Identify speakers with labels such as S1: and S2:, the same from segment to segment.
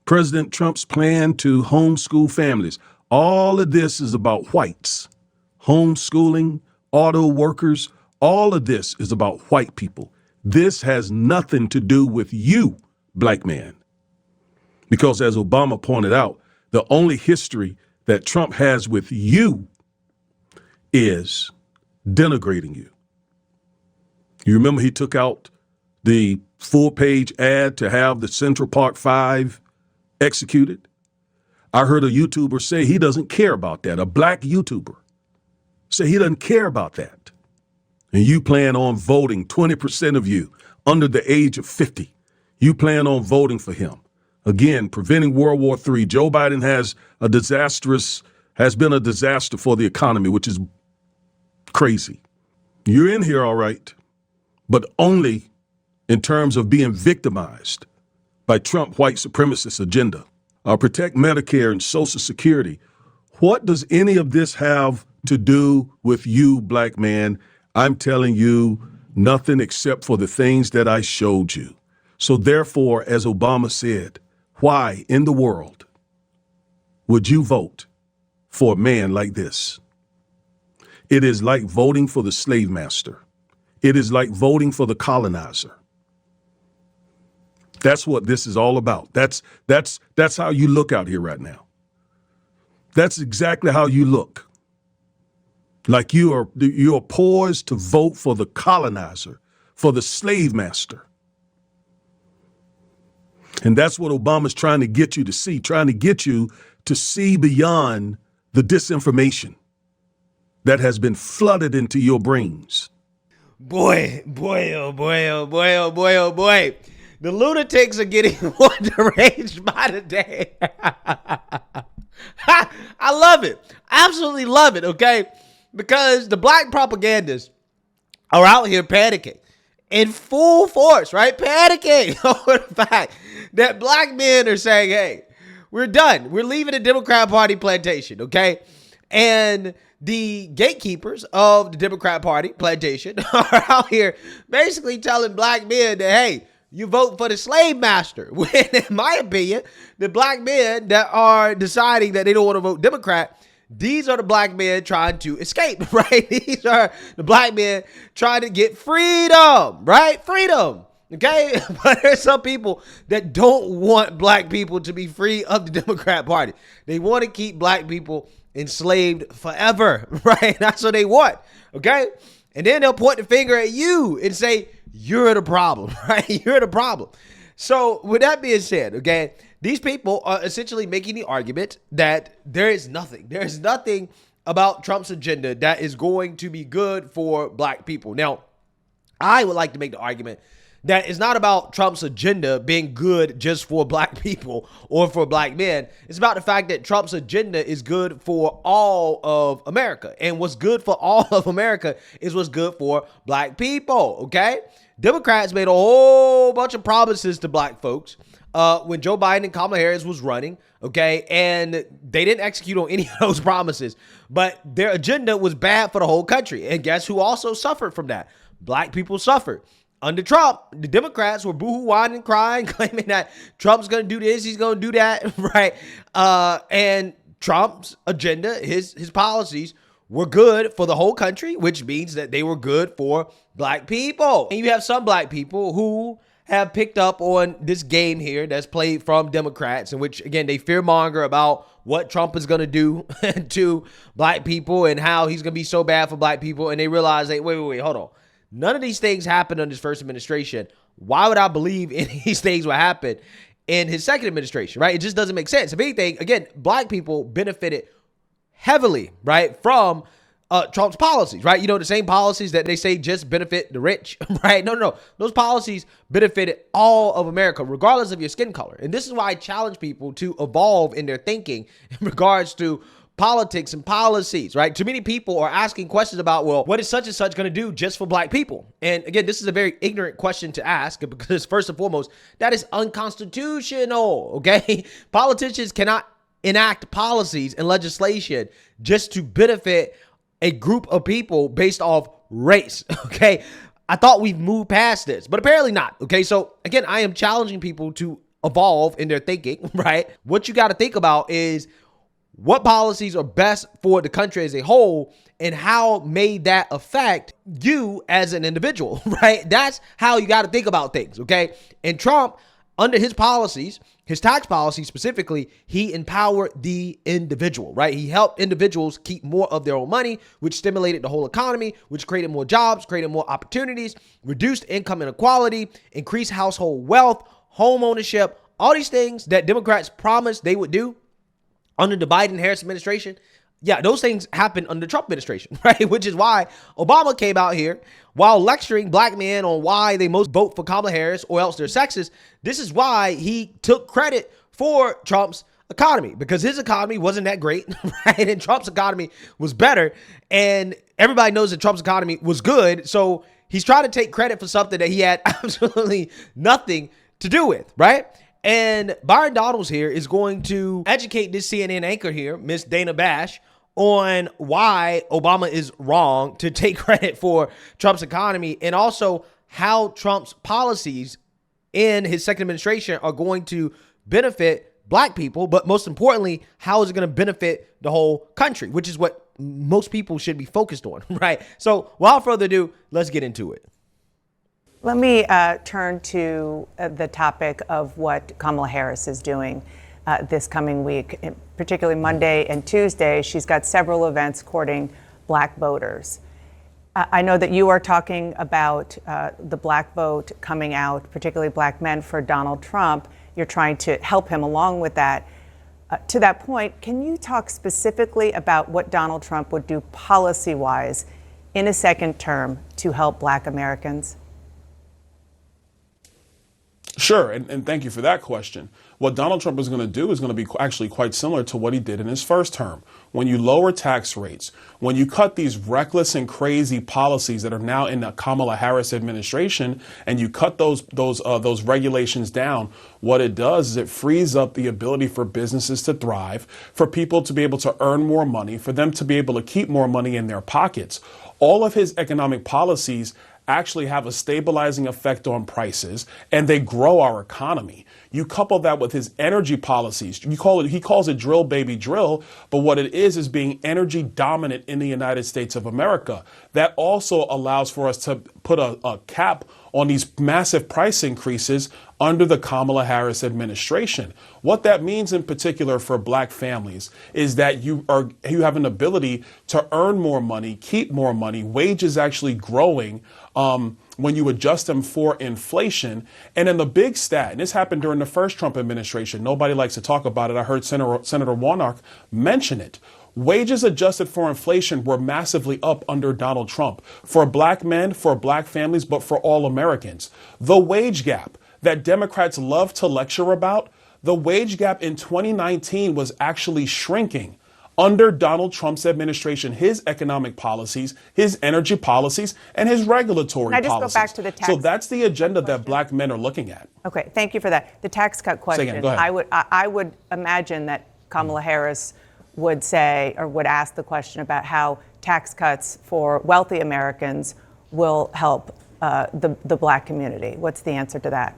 S1: President Trump's plan to homeschool families. All of this is about whites. Homeschooling, auto workers, all of this is about white people. This has nothing to do with you, black man. Because as Obama pointed out, the only history that Trump has with you is denigrating you. You remember he took out the full-page ad to have the Central Park 5 executed? I heard a YouTuber say he doesn't care about that, a black YouTuber say he doesn't care about that. And you plan on voting, 20% of you under the age of 50, you plan on voting for him. Again, preventing World War III. Joe Biden has been a disaster for the economy, which is crazy. You're in here all right, but only in terms of being victimized by Trump white supremacist agenda. Protect Medicare and Social Security. What does any of this have to do with you, black man? I'm telling you nothing except for the things that I showed you. So therefore, as Obama said, why in the world would you vote for a man like this? It is like voting for the slave master. It is like voting for the colonizer. That's what this is all about. That's how you look out here right now. That's exactly how you look. Like you are poised to vote for the colonizer, for the slave master. And that's what Obama's trying to get you to see, trying to get you to see beyond the disinformation that has been flooded into your brains.
S2: Boy, oh boy, oh boy, oh boy, oh boy. The lunatics are getting more deranged by the day. I love it. Absolutely love it, okay? Because the black propagandists are out here panicking in full force, right? Panicking over the fact that black men are saying, hey, we're done. We're leaving the Democrat Party plantation, okay? And the gatekeepers of the Democrat Party plantation are out here basically telling black men that, hey, you vote for the slave master. When, in my opinion, the black men that are deciding that they don't want to vote Democrat, these are the black men trying to escape, right? These are the black men trying to get freedom, right? Freedom, okay? But there's some people that don't want black people to be free of the Democrat Party. They want to keep black people enslaved forever, right? That's what they want, okay? And then they'll point the finger at you and say, you're the problem, right? You're the problem. So with that being said, okay, these people are essentially making the argument that there is nothing about Trump's agenda that is going to be good for black people. Now, I would like to make the argument that it's not about Trump's agenda being good just for black people or for black men. It's about the fact that Trump's agenda is good for all of America. And what's good for all of America is what's good for black people, okay? Democrats made a whole bunch of promises to black folks when Joe Biden and Kamala Harris was running, okay? And they didn't execute on any of those promises. But their agenda was bad for the whole country. And guess who also suffered from that? Black people suffered. Under Trump, the Democrats were boohoo, whining, crying, claiming that Trump's going to do this, he's going to do that, right? And Trump's agenda, his policies were good for the whole country, which means that they were good for black people. And you have some black people who have picked up on this game here that's played from Democrats, in which, again, they fearmonger about what Trump is going to do to black people and how he's going to be so bad for black people. And they realize, wait, hold on. None of these things happened under his first administration. Why would I believe any of these things would happen in his second administration, right? It just doesn't make sense. If anything, again, black people benefited heavily, right, from Trump's policies, right? You know, the same policies that they say just benefit the rich, right? No. Those policies benefited all of America, regardless of your skin color. And this is why I challenge people to evolve in their thinking in regards to politics and policies, right? Too many people are asking questions about, well, what is such and such going to do just for black people? And again, this is a very ignorant question to ask because first and foremost, that is unconstitutional, okay? Politicians cannot enact policies and legislation just to benefit a group of people based off race, okay? I thought we've moved past this, but apparently not, okay? So again, I am challenging people to evolve in their thinking, right? What you got to think about is what policies are best for the country as a whole and how may that affect you as an individual, right? That's how you got to think about things, okay? And Trump, under his policies, his tax policy specifically, he empowered the individual, right? He helped individuals keep more of their own money, which stimulated the whole economy, which created more jobs, created more opportunities, reduced income inequality, increased household wealth, home ownership, all these things that Democrats promised they would do under the Biden-Harris administration. Yeah, those things happened under the Trump administration, right? Which is why Obama came out here while lecturing black men on why they most vote for Kamala Harris or else they're sexist. This is why he took credit for Trump's economy, because his economy wasn't that great, right? And Trump's economy was better. And everybody knows that Trump's economy was good. So he's trying to take credit for something that he had absolutely nothing to do with, right? And Byron Donalds here is going to educate this CNN anchor here, Miss Dana Bash, on why Obama is wrong to take credit for Trump's economy, and also how Trump's policies in his second administration are going to benefit black people, but most importantly, how is it going to benefit the whole country, which is what most people should be focused on, right? So without further ado, let's get into it.
S3: Let me turn to the topic of what Kamala Harris is doing this coming week, particularly Monday and Tuesday. She's got several events courting black voters. I know that you are talking about the black vote coming out, particularly black men, for Donald Trump. You're trying to help him along with that. To that point, can you talk specifically about what Donald Trump would do policy-wise in a second term to help black Americans?
S4: Sure, and thank you for that question. What Donald Trump is going to do is going to be actually quite similar to what he did in his first term. When you lower tax rates, when you cut these reckless and crazy policies that are now in the Kamala Harris administration, and you cut those regulations down, what it does is it frees up the ability for businesses to thrive, for people to be able to earn more money, for them to be able to keep more money in their pockets. All of his economic policies actually have a stabilizing effect on prices, and they grow our economy. You couple that with his energy policies. He calls it drill, baby, drill, but what it is being energy dominant in the United States of America. That also allows for us to put a cap on these massive price increases under the Kamala Harris administration. What that means in particular for black families is that you have an ability to earn more money, keep more money, wages actually growing when you adjust them for inflation. And then the big stat, and this happened during the first Trump administration, nobody likes to talk about it. I heard Senator Warnock mention it. Wages adjusted for inflation were massively up under Donald Trump for black men, for black families, but for all Americans. The wage gap that Democrats love to lecture about, the wage gap in 2019 was actually shrinking under Donald Trump's administration, his economic policies, his energy policies, and his regulatory policies.
S3: Can I just go back to the tax?
S4: So that's the agenda that black men are looking at.
S3: Okay, thank you for that. The tax cut question.
S4: Say again, go ahead.
S3: I would imagine that Kamala Harris would say, or would ask the question about how tax cuts for wealthy Americans will help the black community. What's the answer to that?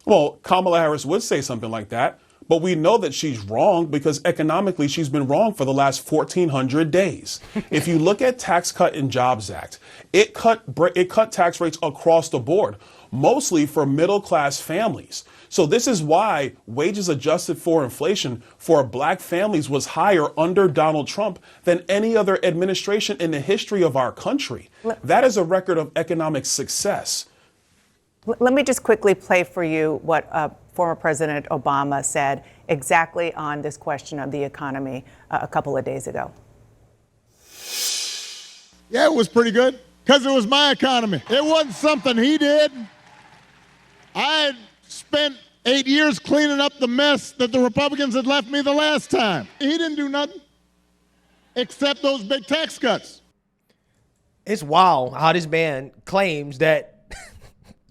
S4: Well, Kamala Harris would say something like that, but we know that she's wrong because economically she's been wrong for the last 1,400 days. If you look at Tax Cut and Jobs Act, it cut tax rates across the board, mostly for middle-class families. So this is why wages adjusted for inflation for black families was higher under Donald Trump than any other administration in the history of our country. That is a record of economic success.
S3: Let me just quickly play for you what former President Obama said exactly on this question of the economy a couple of days ago.
S5: Yeah, it was pretty good because it was my economy. It wasn't something he did. I had spent 8 years cleaning up the mess that the Republicans had left me the last time. He didn't do nothing except those big tax cuts.
S2: It's wild how this man claims that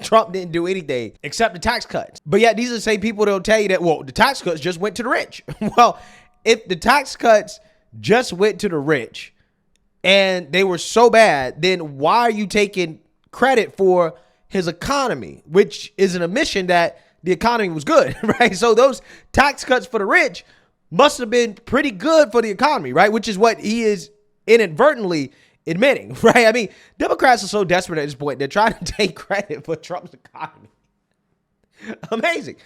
S2: Trump didn't do anything except the tax cuts. But yet these are the same people that'll tell you that, well, the tax cuts just went to the rich. Well, if the tax cuts just went to the rich and they were so bad, then why are you taking credit for his economy, which is an admission that the economy was good, right? So those tax cuts for the rich must have been pretty good for the economy, right? Which is what he is inadvertently admitting, right? I mean, Democrats are so desperate at this point, they're trying to take credit for Trump's economy. Amazing,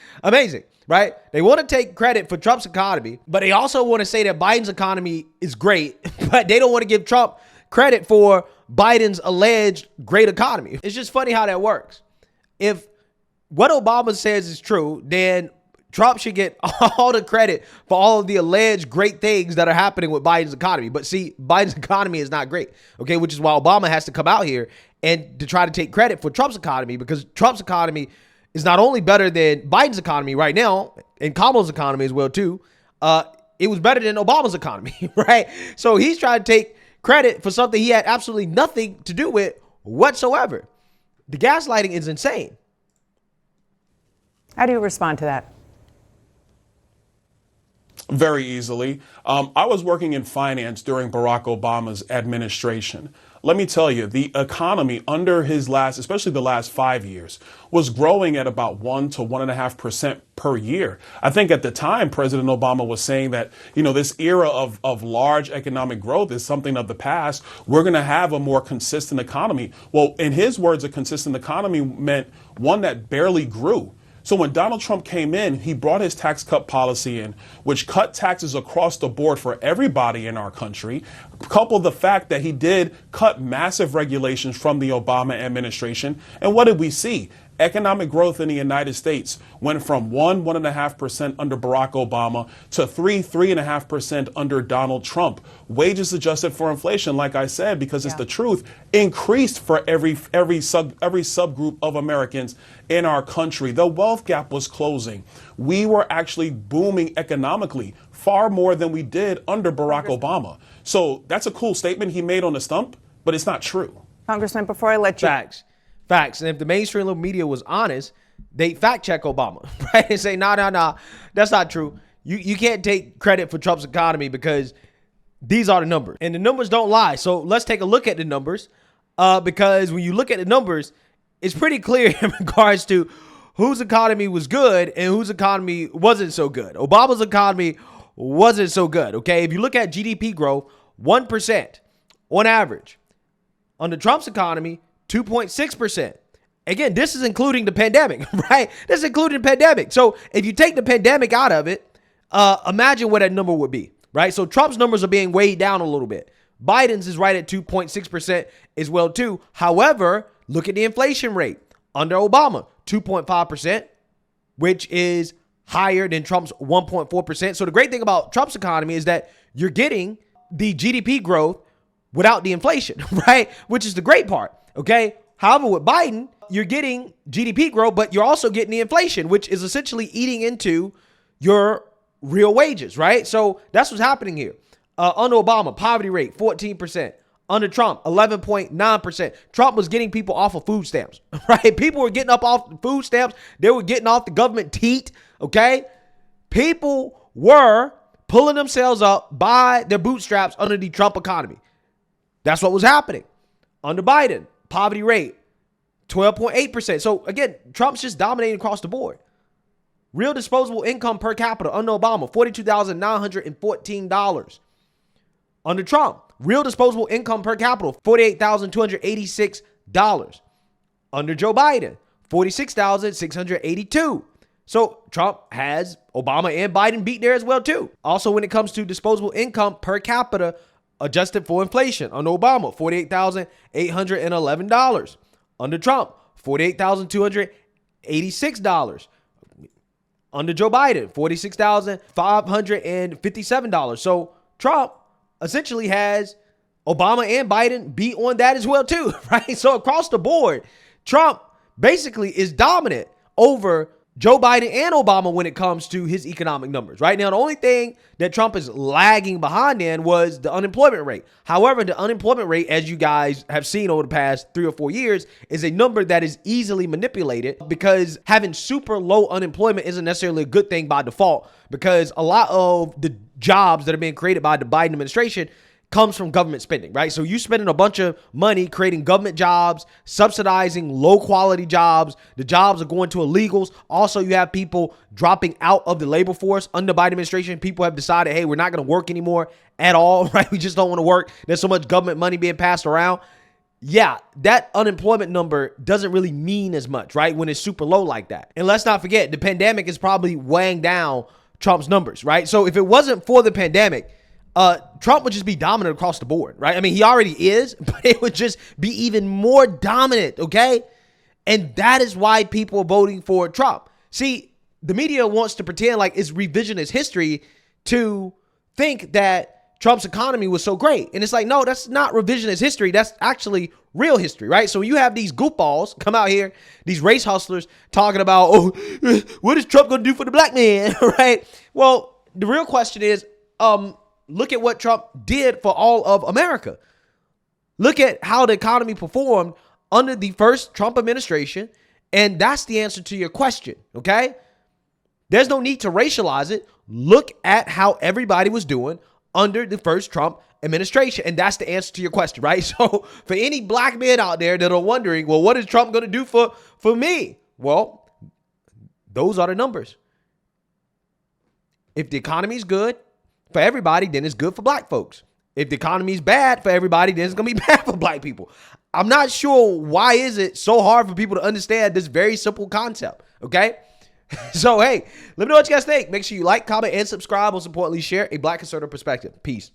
S2: right? They want to take credit for Trump's economy, but they also want to say that Biden's economy is great, but they don't want to give Trump credit for Biden's alleged great economy. It's just funny how that works. If what Obama says is true, then Trump should get all the credit for all of the alleged great things that are happening with Biden's economy. But see, Biden's economy is not great, okay? Which is why Obama has to come out here and to try to take credit for Trump's economy, because Trump's economy is not only better than Biden's economy right now, and Kamala's economy as well too. It was better than Obama's economy, right? So he's trying to take credit for something he had absolutely nothing to do with whatsoever. The gaslighting is insane.
S3: How do you respond to that?
S4: Very easily. I was working in finance during Barack Obama's administration. Let me tell you, the economy under his especially the last 5 years, was growing at about 1 to 1.5% per year. I think at the time, President Obama was saying that, this era of large economic growth is something of the past. We're going to have a more consistent economy. Well, in his words, a consistent economy meant one that barely grew. So when Donald Trump came in, he brought his tax cut policy in, which cut taxes across the board for everybody in our country, coupled the fact that he did cut massive regulations from the Obama administration. And what did we see? Economic growth in the United States went from 1.5% under Barack Obama to 3.5% under Donald Trump. Wages adjusted for inflation, like I said, because it's the truth, increased for every subgroup of Americans in our country. The wealth gap was closing. We were actually booming economically far more than we did under Barack Obama. So that's a cool statement he made on the stump, but it's not true.
S3: Congressman, before I let you...
S2: Facts. And if the mainstream media was honest, they fact check Obama, right? And say, nah, that's not true. You can't take credit for Trump's economy because these are the numbers. And the numbers don't lie. So let's take a look at the numbers because when you look at the numbers, it's pretty clear in regards to whose economy was good and whose economy wasn't so good. Obama's economy wasn't so good, okay? If you look at GDP growth, 1% on average. Under Trump's economy, 2.6%. Again, this is including the pandemic, right? This is including the pandemic. So if you take the pandemic out of it, imagine what that number would be, right? So Trump's numbers are being weighed down a little bit. Biden's is right at 2.6% as well too. However, look at the inflation rate. Under Obama, 2.5%, which is higher than Trump's 1.4%. So the great thing about Trump's economy is that you're getting the GDP growth without the inflation, right? Which is the great part. Okay. However, with Biden, you're getting GDP growth, but you're also getting the inflation, which is essentially eating into your real wages, right? So that's what's happening here. Under Obama, poverty rate, 14%. Under Trump, 11.9%. Trump was getting people off of food stamps, right? People were getting up off the food stamps. They were getting off the government teat, okay? People were pulling themselves up by their bootstraps under the Trump economy. That's what was happening. Under Biden, poverty rate, 12.8%. So again, Trump's just dominating across the board. Real disposable income per capita under Obama, $42,914. Under Trump, real disposable income per capita, $48,286. Under Joe Biden, $46,682. So Trump has Obama and Biden beat there as well too. Also, when it comes to disposable income per capita adjusted for inflation, under Obama, $48,811. Under Trump, $48,286. Under Joe Biden, $46,557. So Trump essentially has Obama and Biden beat on that as well too, right? So across the board, Trump basically is dominant over Joe Biden and Obama when it comes to his economic numbers. Right now, the only thing that Trump is lagging behind in was the unemployment rate. However, the unemployment rate, as you guys have seen over the past 3 or 4 years, is a number that is easily manipulated because having super low unemployment isn't necessarily a good thing by default, because a lot of the jobs that are being created by the Biden administration comes from government spending, right? So you spending a bunch of money creating government jobs, subsidizing low quality jobs. The jobs are going to illegals. Also, you have people dropping out of the labor force under Biden administration. People have decided, hey, we're not going to work anymore at all, right? We just don't want to work. There's so much government money being passed around. Yeah, that unemployment number doesn't really mean as much, right? When it's super low like that. And let's not forget, the pandemic is probably weighing down Trump's numbers, right? So if it wasn't for the pandemic, Trump would just be dominant across the board, right? I mean, he already is, but it would just be even more dominant, okay? And that is why people are voting for Trump. See, the media wants to pretend like it's revisionist history to think that Trump's economy was so great. And it's like, no, that's not revisionist history. That's actually real history, right? So you have these goofballs come out here, these race hustlers talking about, oh, what is Trump going to do for the black man, right? Well, the real question is, look at what Trump did for all of America. Look at how the economy performed under the first Trump administration. And that's the answer to your question, okay? There's no need to racialize it. Look at how everybody was doing under the first Trump administration. And that's the answer to your question, right? So for any black men out there that are wondering, well, what is Trump going to do for me? Well, those are the numbers. If the economy is good for everybody, then it's good for black folks. If the economy is bad for everybody, then it's going to be bad for black people. I'm not sure why is it so hard for people to understand this very simple concept, okay? So, hey, let me know what you guys think. Make sure you like, comment, and subscribe. Most importantly, share a black conservative perspective. Peace.